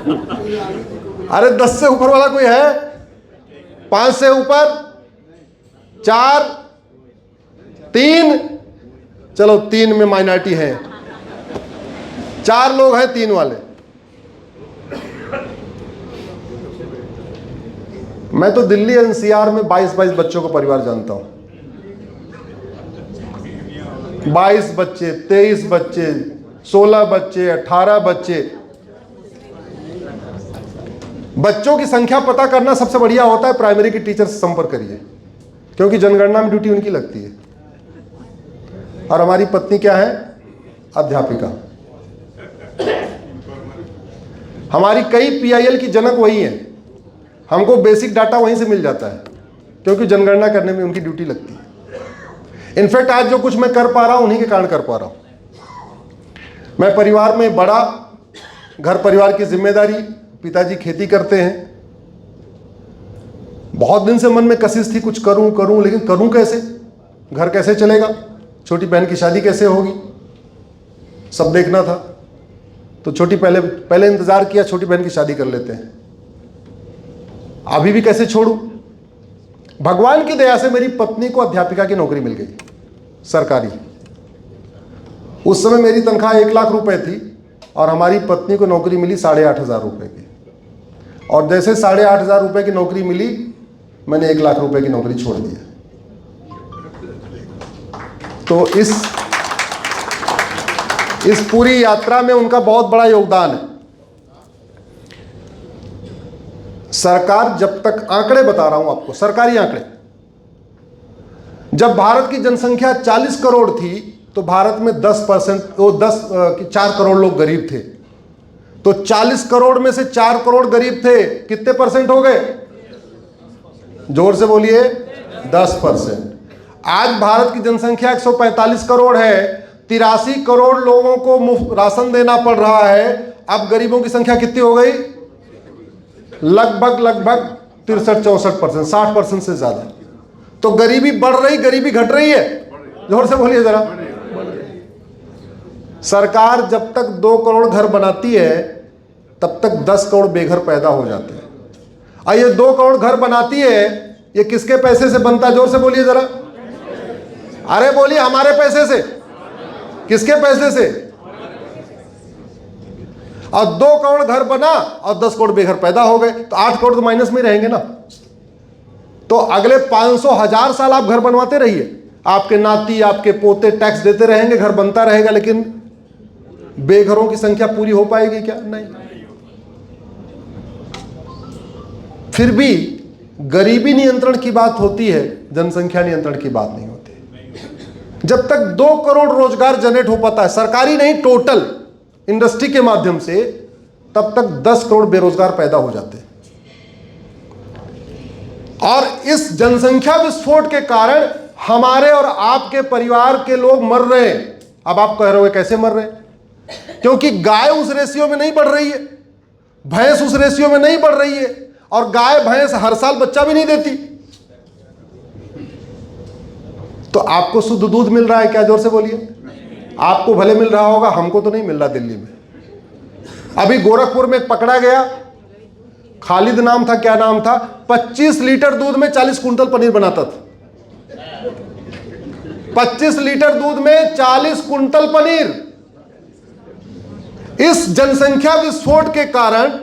अरे 10 से ऊपर वाला कोई है? 5 से ऊपर? 4? 3? चलो 3 में माइनॉरिटी है, 4 लोग हैं 3 वाले। मैं तो दिल्ली एनसीआर में 22 बच्चों को परिवार जानता हूं। 22 बच्चे, 23 बच्चे, 16 बच्चे, 18 बच्चे। बच्चों की संख्या पता करना सबसे बढ़िया होता है प्राइमरी के टीचर से संपर्क करिए, क्योंकि जनगणना में ड्यूटी उनकी लगती है। और हमारी पत्नी क्या है? अध्यापिका। हमारी कई पीआईएल की जनक वही है। हमको बेसिक डाटा वहीं से मिल जाता है, क्योंकि जनगणना करने में उनकी ड्यूटी लगती है। इनफैक्ट आज जो कुछ मैं कर पा रहा हूं उन्हीं के कारण कर पा रहा हूं। मैं परिवार में बड़ा, घर परिवार की जिम्मेदारी, पिताजी खेती करते हैं। बहुत दिन से मन में कशिश थी कुछ करूं, लेकिन करूं कैसे? घर कैसे चलेगा? छोटी बहन की शादी कैसे होगी? सब देखना था। तो पहले इंतजार किया, छोटी बहन की शादी कर लेते हैं। अभी भी कैसे छोड़ूं? भगवान की दया से मेरी पत्नी को अध्यापिका की नौकरी मिल गई, सरकारी। उस समय मेरी तनख्वाह 1 लाख रुपए थी और हमारी पत्नी को नौकरी मिली 8,500 रुपए की। और जैसे 8,500 रुपए की नौकरी मिली, मैंने 1 लाख रुपए की नौकरी छोड़ दी। तो इस पूरी यात्रा में उनका बहुत बड़ा योगदान है। सरकार जब तक, आंकड़े बता रहा हूं आपको, सरकारी आंकड़े, जब भारत की जनसंख्या 40 करोड़ थी तो भारत में 4 करोड़ लोग गरीब थे। तो 40 करोड़ में से 4 करोड़ गरीब थे, कितने परसेंट हो गए? जोर से बोलिए, 10%। आज भारत की जनसंख्या 145 करोड़ है, 83 करोड़ लोगों को मुफ्त राशन देना पड़ रहा है। अब गरीबों की संख्या कितनी हो गई? लगभग 63-64%, 60% से ज्यादा। तो गरीबी बढ़ रही, गरीबी घट रही है? जोर से बोलिए जरा। सरकार जब तक 2 करोड़ घर बनाती है तब तक 10 करोड़ बेघर पैदा हो जाते हैं। और ये 2 करोड़ घर बनाती है, ये किसके पैसे से बनता है? जोर से बोलिए जरा। अरे बोलिए, हमारे पैसे से। किसके पैसे से? और 2 करोड़ घर बना और 10 करोड़ बेघर पैदा हो गए, तो 8 करोड़ तो माइनस में रहेंगे ना। तो अगले 500,000 साल आप घर बनवाते रहिए, आपके नाती, आपके पोते टैक्स देते रहेंगे, घर बनता रहेगा, लेकिन बेघरों की संख्या पूरी हो पाएगी क्या? नहीं। फिर भी गरीबी नियंत्रण की बात होती है, जनसंख्या नियंत्रण की बात नहीं होती। जब तक 2 करोड़ रोजगार जनरेट हो पाता है, सरकारी नहीं, टोटल इंडस्ट्री के माध्यम से, तब तक 10 करोड़ बेरोजगार पैदा हो जाते हैं। और इस जनसंख्या विस्फोट के कारण हमारे और आपके परिवार के लोग मर रहे हैं। अब आप कह रहे हो कैसे मर रहे हैं? क्योंकि गाय उस रेशियो में नहीं बढ़ रही है, भैंस उस रेशियो में नहीं बढ़ रही है, और गाय भैंस हर साल बच्चा भी नहीं देती। तो आपको शुद्ध दूध मिल रहा है क्या? जोर से बोलिए। आपको भले मिल रहा होगा, हमको तो नहीं मिल रहा दिल्ली में। अभी गोरखपुर में पकड़ा गया, खालिद नाम था, क्या नाम था, 25 लीटर दूध में 40 कुंटल पनीर बनाता था। 25 लीटर दूध में 40 कुंटल पनीर। इस जनसंख्या विस्फोट के कारण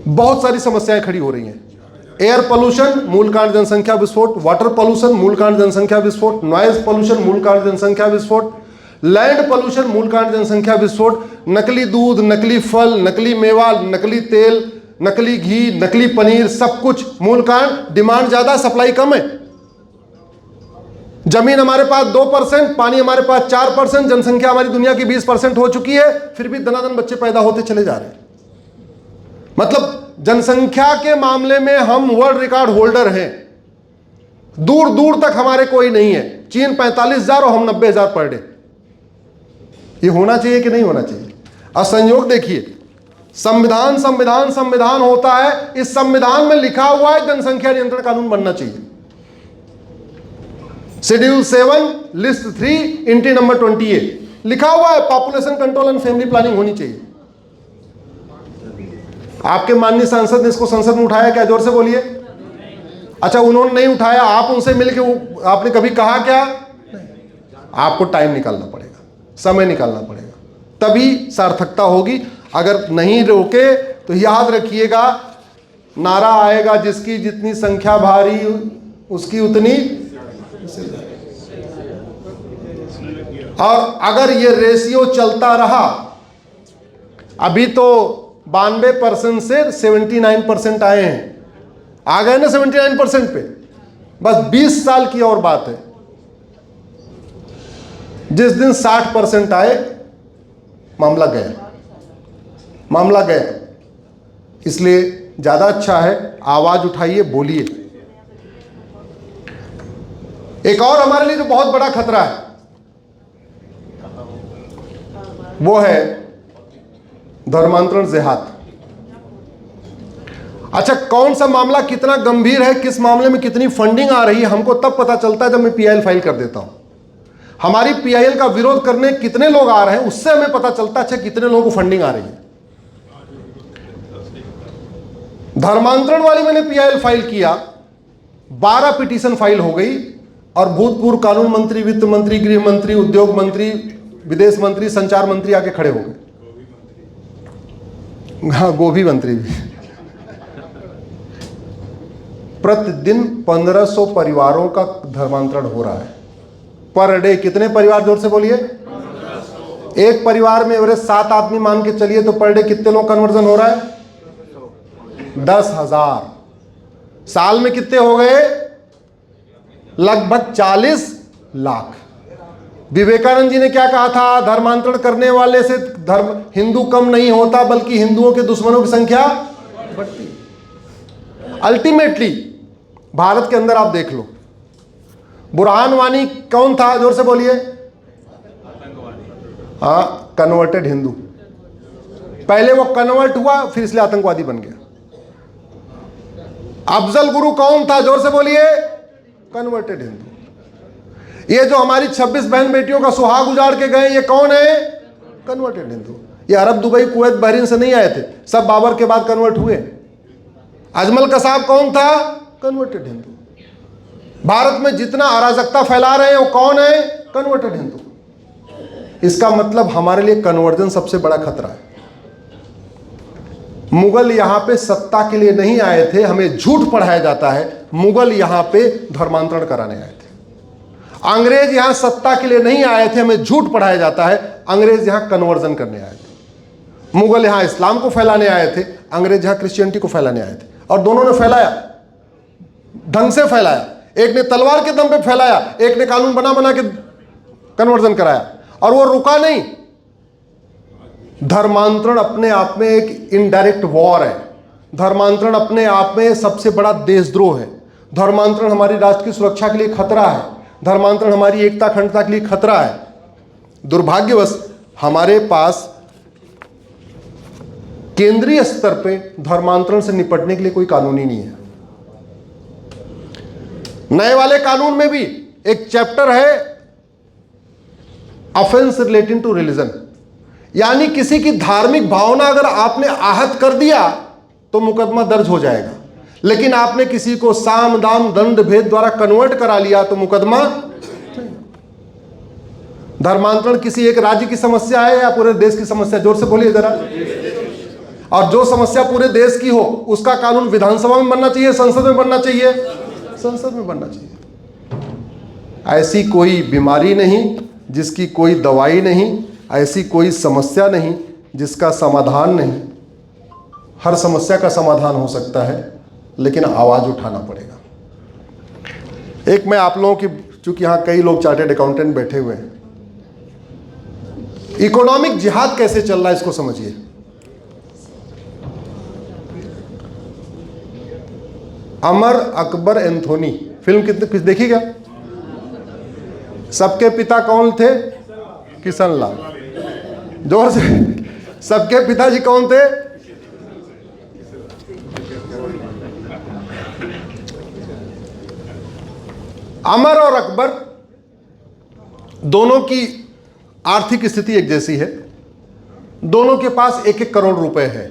बहुत सारी समस्याएं खड़ी हो रही हैं। एयर पोल्यूशन मूल कारण जनसंख्या विस्फोट, वाटर पोल्यूशन मूल कारण जनसंख्या विस्फोट, नॉइज पोल्यूशन मूल कारण जनसंख्या विस्फोट, लैंड पोल्यूशन मूल कारण जनसंख्या विस्फोट, नकली दूध, नकली फल, नकली मेवा, नकली तेल, नकली घी, नकली पनीर, सब कुछ मूल कारण। डिमांड ज्यादा, सप्लाई कम है। जमीन हमारे पास 2%, पानी हमारे पास 4%, जनसंख्या हमारी दुनिया की 20% हो चुकी है, फिर भी दनादन बच्चे पैदा होते चले जा रहे हैं। मतलब जनसंख्या के मामले में हम वर्ल्ड रिकॉर्ड होल्डर हैं। दूर दूर तक हमारे कोई नहीं है। चीन 45,000 और हम 90,000 पर डे। ये होना चाहिए कि नहीं होना चाहिए? और संयोग देखिए, संविधान संविधान संविधान होता है, इस संविधान में लिखा हुआ है जनसंख्या नियंत्रण कानून बनना चाहिए। शेड्यूल 7 लिस्ट 3 एंट्री नंबर 28 लिखा हुआ है, population control and family planning होनी चाहिए। आपके माननीय सांसद ने इसको संसद में उठाया क्या? जोर से बोलिए। अच्छा, उन्होंने नहीं उठाया, आप उनसे मिलके आपने कभी कहा क्या? आपको टाइम निकालना पड़ेगा, समय निकालना पड़ेगा, तभी सार्थकता होगी। अगर नहीं रोके तो याद रखिएगा, नारा आएगा, जिसकी जितनी संख्या भारी उसकी उतनी। और अगर ये रेशियो चलता रहा, अभी तो 92% से 79% आए हैं, आ गए ना 79% पे, बस 20 साल की और बात है। जिस दिन 60% आए, मामला गया, मामला गया। इसलिए ज्यादा अच्छा है आवाज उठाइए, बोलिए। एक और हमारे लिए जो बहुत बड़ा खतरा है वो है धर्मांतरण जिहाद। अच्छा, कौन सा मामला कितना गंभीर है, किस मामले में कितनी फंडिंग आ रही है, हमको तब पता चलता है जब मैं पीआईएल फाइल कर देता हूं। हमारी पीआईएल का विरोध करने कितने लोग आ रहे हैं, उससे हमें पता चलता है अच्छा कितने लोगों को फंडिंग आ रही है। धर्मांतरण वाली मैंने पीआईएल फाइल किया, 12 पिटीशन फाइल हो गई, और भूतपूर्व कानून मंत्री, वित्त मंत्री, गृह मंत्री, उद्योग मंत्री, विदेश मंत्री, संचार मंत्री आके खड़े हो गए। हाँ, गोभी मंत्री भी। प्रतिदिन 1500 परिवारों का धर्मांतरण हो रहा है पर डे। कितने परिवार? जोर से बोलिए। एक परिवार में एवरेज 7 आदमी मान के चलिए, तो पर डे कितने लोग कन्वर्जन हो रहा है? 10,000। साल में कितने हो गए? लगभग 40 लाख। विवेकानंद जी ने क्या कहा था? धर्मांतरण करने वाले से धर्म हिंदू कम नहीं होता, बल्कि हिंदुओं के दुश्मनों की संख्या बढ़ती। अल्टीमेटली भारत के अंदर आप देख लो, बुरहान वानी कौन था? जोर से बोलिए। हाँ, कन्वर्टेड हिंदू। पहले वो कन्वर्ट हुआ, फिर इसलिए आतंकवादी बन गया। अफजल गुरु कौन था? जोर से बोलिए। कन्वर्टेड हिंदू। ये जो हमारी 26 बहन बेटियों का सुहाग उजाड़ के गए, ये कौन है? कन्वर्टेड हिंदू। ये अरब, दुबई, कुवैत, बहरीन से नहीं आए थे, सब बाबर के बाद कन्वर्ट हुए। अजमल कसाब कौन था? कन्वर्टेड हिंदू। भारत में जितना अराजकता फैला रहे हैं वो कौन है? कन्वर्टेड हिंदू। इसका मतलब हमारे लिए कन्वर्जन सबसे बड़ा खतरा है। मुगल यहां पे सत्ता के लिए नहीं आए थे, हमें झूठ पढ़ाया जाता है मुगल यहां पे धर्मांतरण कराने आए थे। अंग्रेज यहां सत्ता के लिए नहीं आए थे, हमें झूठ पढ़ाया जाता है अंग्रेज यहां कन्वर्जन करने आए थे। मुगल यहां इस्लाम को फैलाने आए थे, अंग्रेज यहां क्रिश्चियनिटी को फैलाने आए थे, और दोनों ने फैलाया, ढंग से फैलाया। एक ने तलवार के दम पे फैलाया, एक ने कानून बना बना के कन्वर्जन कराया, और वो रुका नहीं। धर्मांतरण अपने आप में एक इनडायरेक्ट वॉर है। धर्मांतरण अपने आप में सबसे बड़ा देशद्रोह है। धर्मांतरण हमारी राष्ट्र की सुरक्षा के लिए खतरा है। धर्मांतरण हमारी एकता अखंडता के लिए खतरा है। दुर्भाग्यवश हमारे पास केंद्रीय स्तर पे धर्मांतरण से निपटने के लिए कोई कानून ही नहीं है। नए वाले कानून में भी एक चैप्टर है ऑफेंस रिलेटिंग टू रिलीजन, यानी किसी की धार्मिक भावना अगर आपने आहत कर दिया तो मुकदमा दर्ज हो जाएगा, लेकिन आपने किसी को साम दाम दंड भेद द्वारा कन्वर्ट करा लिया तो मुकदमा। धर्मांतरण किसी एक राज्य की समस्या है या पूरे देश की समस्या? जोर से बोलिए जरा। और जो समस्या पूरे देश की हो उसका कानून विधानसभा में बनना चाहिए, संसद में बनना चाहिए? संसद में बनना चाहिए। ऐसी कोई बीमारी नहीं जिसकी कोई दवाई नहीं, ऐसी कोई समस्या नहीं जिसका समाधान नहीं। हर समस्या का समाधान हो सकता है, लेकिन आवाज उठाना पड़ेगा। एक मैं आप लोगों की, चूंकि यहां कई लोग चार्टर्ड अकाउंटेंट बैठे हुए हैं, इकोनॉमिक जिहाद कैसे चल रहा है इसको समझिए। अमर अकबर एंथोनी फिल्म कितने देखी क्या? सबके पिता कौन थे? किशन लाल। जोर से। सबके पिताजी कौन थे? अमर और अकबर दोनों की आर्थिक स्थिति एक जैसी है, दोनों के पास 1-1 करोड़ रुपए है।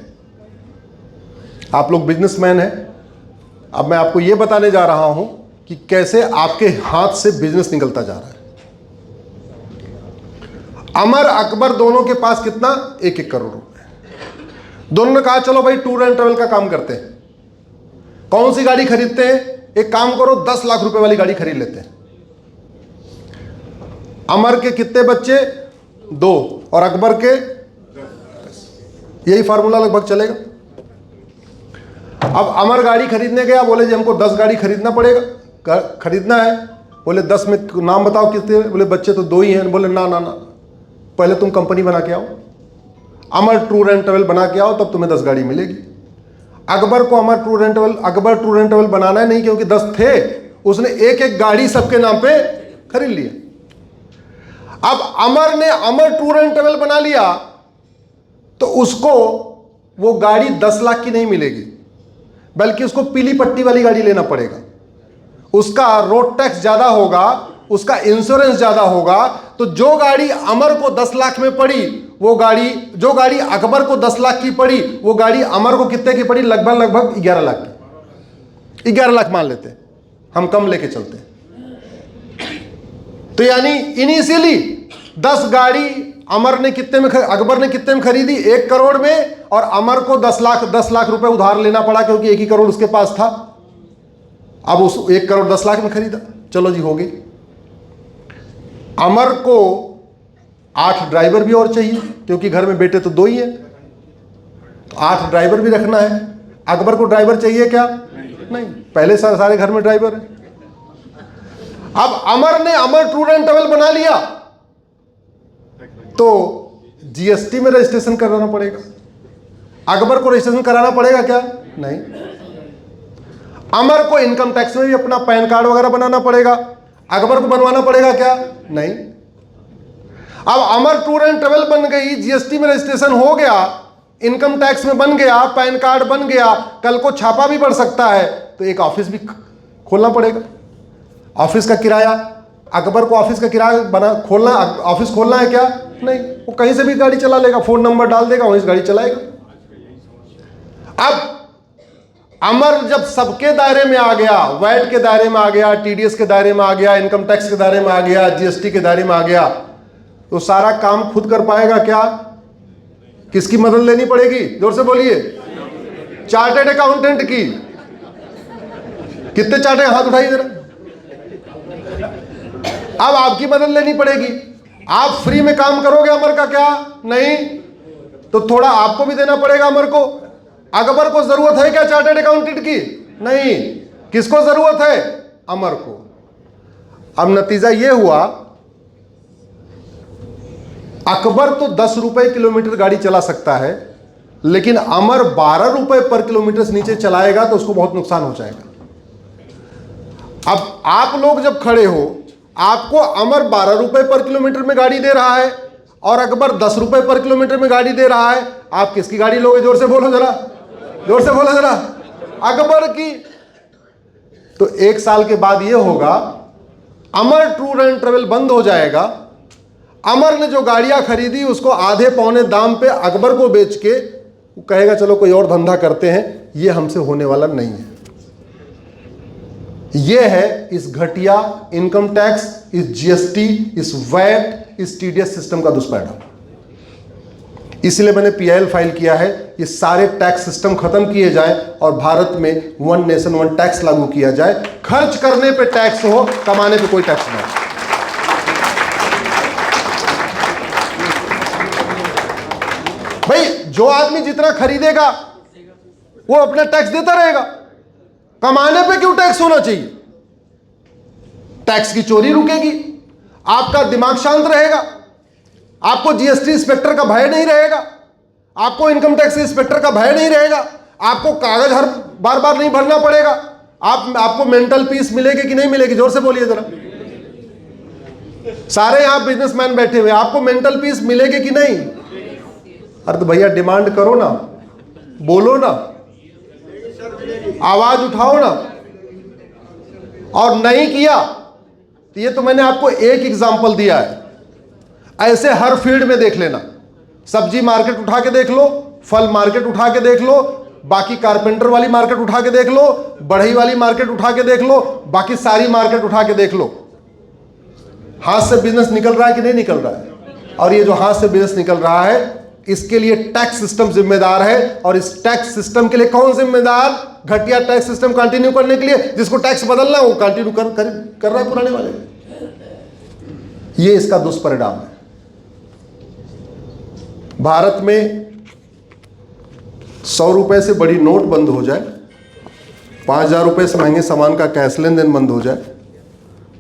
आप लोग बिजनेसमैन हैं। अब मैं आपको यह बताने जा रहा हूं कि कैसे आपके हाथ से बिजनेस निकलता जा रहा है। अमर अकबर दोनों के पास कितना? 1-1 करोड़ रुपए। दोनों ने कहा चलो भाई टूर एंड ट्रेवल का काम करते हैं। कौन सी गाड़ी खरीदते हैं? एक काम करो, 10 लाख रुपए वाली गाड़ी खरीद लेते हैं। अमर के कितने बच्चे? 2 और अकबर के 10। यही फार्मूला लगभग चलेगा। अब अमर गाड़ी खरीदने गया, बोले जी हमको 10 गाड़ी खरीदना पड़ेगा, खरीदना है। बोले 10 में नाम बताओ कितने? बोले बच्चे तो 2 ही हैं। बोले ना ना ना, पहले तुम कंपनी बना के आओ, अमर टूर एंड ट्रेवल बना के आओ, तब तुम्हें 10 गाड़ी मिलेगी। अकबर को अकबर टूर एंड ट्रेवल बनाना नहीं, क्योंकि 10 थे, उसने 1-1 गाड़ी सबके नाम पे खरीद लिया। अब अमर ने अमर टूर एंड ट्रेवल बना लिया तो उसको वो गाड़ी 10 लाख की नहीं मिलेगी, बल्कि उसको पीली पट्टी वाली गाड़ी लेना पड़ेगा। उसका रोड टैक्स ज्यादा होगा, उसका इंश्योरेंस ज्यादा होगा। तो जो गाड़ी अमर को 10 लाख में पड़ी, वो गाड़ी, जो गाड़ी अकबर को 10 लाख की पड़ी, वो गाड़ी अमर को कितने की पड़ी? लगभग 11 लाख की। 11 लाख मान लेते, हम कम लेके चलते। तो यानी इनिशियली 10 गाड़ी अमर ने कितने में अकबर ने कितने में खरीदी? 1 करोड़ में, और अमर को 10 लाख रुपए उधार लेना पड़ा, क्योंकि 1 ही करोड़ उसके पास था। अब उस 1 करोड़ 10 लाख में खरीदा, चलो जी हो गई। अमर को 8 ड्राइवर भी और चाहिए, क्योंकि घर में बेटे तो 2 ही हैं, तो 8 ड्राइवर भी रखना है। अकबर को ड्राइवर चाहिए क्या? नहीं, पहले सारे घर में ड्राइवर है। अब अमर ने अमर टूर एंड ट्रेवल बना लिया तो जीएसटी में रजिस्ट्रेशन कराना पड़ेगा। अकबर को रजिस्ट्रेशन कराना पड़ेगा क्या? नहीं। अमर को इनकम टैक्स में भी अपना पैन कार्ड वगैरह बनाना पड़ेगा। अकबर को बनवाना पड़ेगा क्या? नहीं। अब अमर टूर एंड ट्रेवल बन गई, जीएसटी में रजिस्ट्रेशन हो गया, इनकम टैक्स में बन गया, पैन कार्ड बन गया, कल को छापा भी पड़ सकता है, तो एक ऑफिस भी खोलना पड़ेगा। ऑफिस का किराया, अकबर को ऑफिस का किराया खोलना, ऑफिस खोलना है क्या? नहीं, वो कहीं से भी गाड़ी चला लेगा, फोन नंबर डाल देगा, वहीं से गाड़ी चलाएगा। अब अमर जब सबके दायरे में आ गया, वैट के दायरे में आ गया, टीडीएस के दायरे में आ गया, इनकम टैक्स के दायरे में आ गया, जीएसटी के दायरे में आ गया, तो सारा काम खुद कर पाएगा क्या? किसकी मदद लेनी पड़ेगी? जोर से बोलिए। चार्टर्ड अकाउंटेंट की। कितने चार्टर्ड? हाथ उठाइए जरा। अब आपकी मदद लेनी पड़ेगी। आप फ्री में काम करोगे अमर का क्या? नहीं, तो थोड़ा आपको भी देना पड़ेगा अमर को। अकबर को जरूरत है क्या चार्टर्ड अकाउंटेंट की? नहीं। किसको जरूरत है? अमर को। अब नतीजा यह हुआ, अकबर तो 10 रुपए किलोमीटर गाड़ी चला सकता है, लेकिन अमर 12 रुपए पर किलोमीटर से नीचे चलाएगा तो उसको बहुत नुकसान हो जाएगा। अब आप लोग जब खड़े हो, आपको अमर 12 रुपए पर किलोमीटर में गाड़ी दे रहा है और अकबर 10 रुपए पर किलोमीटर में गाड़ी दे रहा है, आप किसकी गाड़ी लोगे? जोर से बोलो जरा, जोर से बोलो जरा। अकबर की। तो 1 साल के बाद यह होगा, अमर टूर एंड ट्रेवल बंद हो जाएगा। अमर ने जो गाड़ियां खरीदी उसको आधे पौने दाम पे अकबर को बेच के वो कहेगा चलो कोई और धंधा करते हैं, ये हमसे होने वाला नहीं है। यह है इस घटिया इनकम टैक्स, इस जीएसटी, इस वैट, इस टीडीएस सिस्टम का दुष्परिणाम। इसलिए मैंने पीआईएल फाइल किया है, ये सारे टैक्स सिस्टम खत्म किए जाएं और भारत में 1 नेशन 1 टैक्स लागू किया जाए। खर्च करने पे टैक्स हो, कमाने पे कोई टैक्स ना हो। भाई जो आदमी जितना खरीदेगा वो अपना टैक्स देता रहेगा, कमाने पे क्यों टैक्स होना चाहिए? टैक्स की चोरी रुकेगी, आपका दिमाग शांत रहेगा, आपको जीएसटी इंस्पेक्टर का भय नहीं रहेगा, आपको इनकम टैक्स इंस्पेक्टर का भय नहीं रहेगा, आपको कागज हर बार बार नहीं भरना पड़ेगा। आपको मेंटल पीस मिलेगी कि नहीं मिलेगी? जोर से बोलिए जरा। सारे यहां बिजनेसमैन बैठे हुए, आपको मेंटल पीस मिलेगी कि नहीं? अरे तो भैया डिमांड करो ना, बोलो ना, आवाज उठाओ ना। और नहीं किया तो ये तो मैंने आपको एक एग्जांपल दिया है, ऐसे हर फील्ड में देख लेना। सब्जी मार्केट उठा के देख लो, फल मार्केट उठा के देख लो, बाकी कारपेंटर वाली मार्केट उठा के देख लो, बढ़ई वाली मार्केट उठा के देख लो, बाकी सारी मार्केट उठा के देख लो, हाथ से बिजनेस निकल रहा है कि नहीं निकल रहा है। और ये जो हाथ से बिजनेस निकल रहा है, इसके लिए टैक्स सिस्टम जिम्मेदार है। और इस टैक्स सिस्टम के लिए कौन जिम्मेदार? घटिया टैक्स सिस्टम कंटिन्यू करने के लिए जिसको टैक्स बदलना है वो कंटिन्यू कर रहा है पुराने वाले। ये इसका दुष्परिणाम है। भारत में 100 रुपए से बड़ी नोट बंद हो जाए, 5000 रुपए से महंगे सामान का कैश लेन देन बंद हो जाए,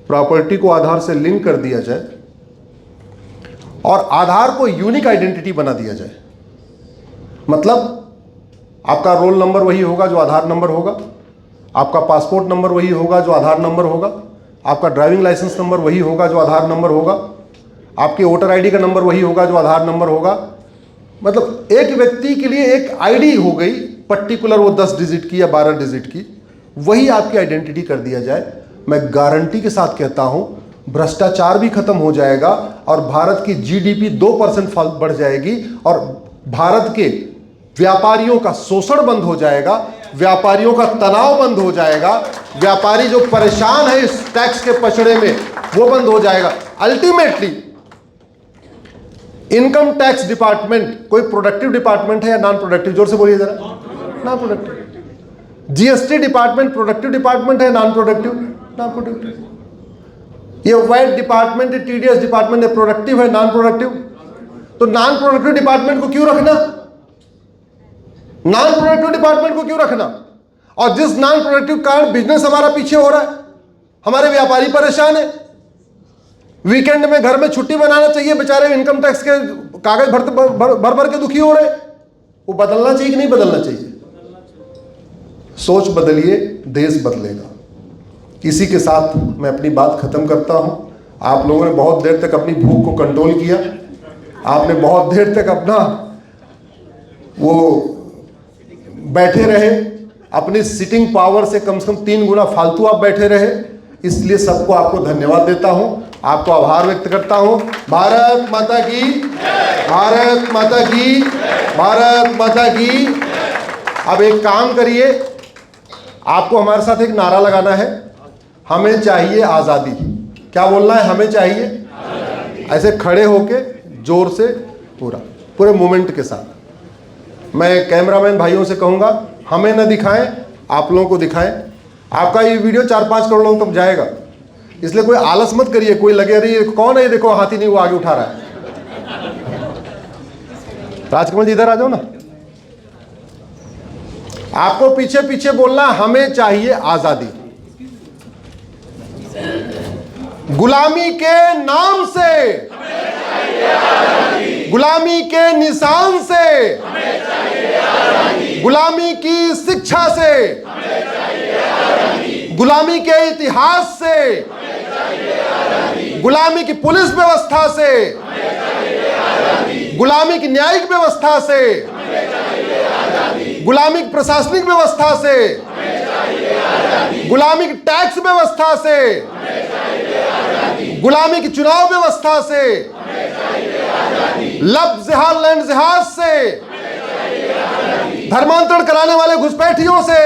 प्रॉपर्टी को आधार से लिंक कर दिया जाए और आधार को यूनिक आइडेंटिटी बना दिया जाए। मतलब आपका रोल नंबर वही होगा जो आधार नंबर होगा, आपका पासपोर्ट नंबर वही होगा जो आधार नंबर होगा, आपका ड्राइविंग लाइसेंस नंबर वही होगा जो आधार नंबर होगा, आपके वोटर आईडी का नंबर वही होगा जो आधार नंबर होगा। मतलब एक व्यक्ति के लिए एक आईडी हो गई पर्टिकुलर, वो 10 डिजिट की या 12 डिजिट की, वही आपकी आइडेंटिटी कर दिया जाए। मैं गारंटी के साथ कहता हूं भ्रष्टाचार भी खत्म हो जाएगा और भारत की जीडीपी 2% बढ़ जाएगी और भारत के व्यापारियों का शोषण बंद हो जाएगा, व्यापारियों का तनाव बंद हो जाएगा, व्यापारी जो परेशान है इस टैक्स के पछड़े में वो बंद हो जाएगा। अल्टीमेटली इनकम टैक्स डिपार्टमेंट कोई प्रोडक्टिव डिपार्टमेंट है या नॉन प्रोडक्टिव? जोर से बोलिए जरा। Non productive. GST department productive department है, नॉन प्रोडक्टिव? Non productive. ये वैट डिपार्टमेंट, टीडीएस डिपार्टमेंट है, प्रोडक्टिव है, नॉन प्रोडक्टिव? तो नॉन प्रोडक्टिव डिपार्टमेंट को क्यों रखना? नॉन प्रोडक्टिव डिपार्टमेंट को क्यों रखना? और जिस नॉन प्रोडक्टिव कारण बिजनेस हमारा पीछे हो रहा है, हमारे व्यापारी परेशान है, वीकेंड में घर में छुट्टी बनाना चाहिए, बेचारे इनकम टैक्स के कागज भर भर के दुखी हो रहे, वो बदलना चाहिए कि नहीं बदलना चाहिए? सोच बदलिए, देश बदलेगा। इसी के साथ मैं अपनी बात खत्म करता हूं। आप लोगों ने बहुत देर तक अपनी भूख को कंट्रोल किया, आपने बहुत देर तक अपना वो बैठे रहे, अपनी सिटिंग पावर से कम 3 गुना फालतू आप बैठे रहे, इसलिए सबको आपको धन्यवाद देता हूं, आपको आभार व्यक्त करता हूं। भारत माता की, भारत माता की, भारत माता की। अब एक काम करिए, आपको हमारे साथ एक नारा लगाना है, हमें चाहिए आज़ादी। क्या बोलना है? हमें चाहिए आज़ादी। ऐसे खड़े होके जोर से पूरे मूवमेंट के साथ। मैं कैमरामैन भाइयों से कहूँगा हमें न दिखाएं, आप लोगों को दिखाएं। आपका ये वीडियो 4-5 करोड़ लोगों तक जाएगा, इसलिए कोई आलस मत करिए, कोई लगे अरे कौन है ये, देखो हाथी नहीं वो आगे उठा रहा है। राजकमल जी इधर आ जाओ ना। आपको पीछे पीछे बोलना हमें चाहिए आज़ादी। गुलामी के नाम से, गुलामी के निशान से, गुलामी की शिक्षा से, गुलामी के इतिहास से, गुलामी की पुलिस व्यवस्था से, गुलामी की न्यायिक व्यवस्था से, गुलामी की प्रशासनिक व्यवस्था से, गुलामी की टैक्स व्यवस्था से, गुलामी की चुनाव व्यवस्था से, लब जिहाद लैंड जिहाद से, धर्मांतरण कराने वाले घुसपैठियों से,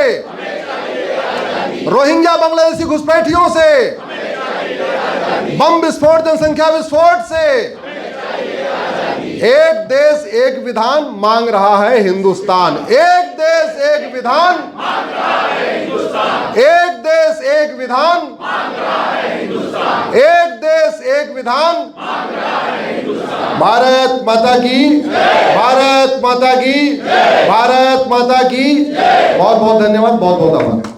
रोहिंग्या बांग्लादेशी घुसपैठियों से, बम विस्फोट जनसंख्या विस्फोट से। एक देश एक विधान मांग रहा है हिंदुस्तान। एक देश एक विधान मांग रहा है हिंदुस्तान। एक देश एक विधान मांग रहा है हिंदुस्तान। एक देश एक विधान मांग रहा है हिंदुस्तान। भारत माता की, भारत माता की, भारत माता की। बहुत बहुत धन्यवाद, बहुत बहुत आभार।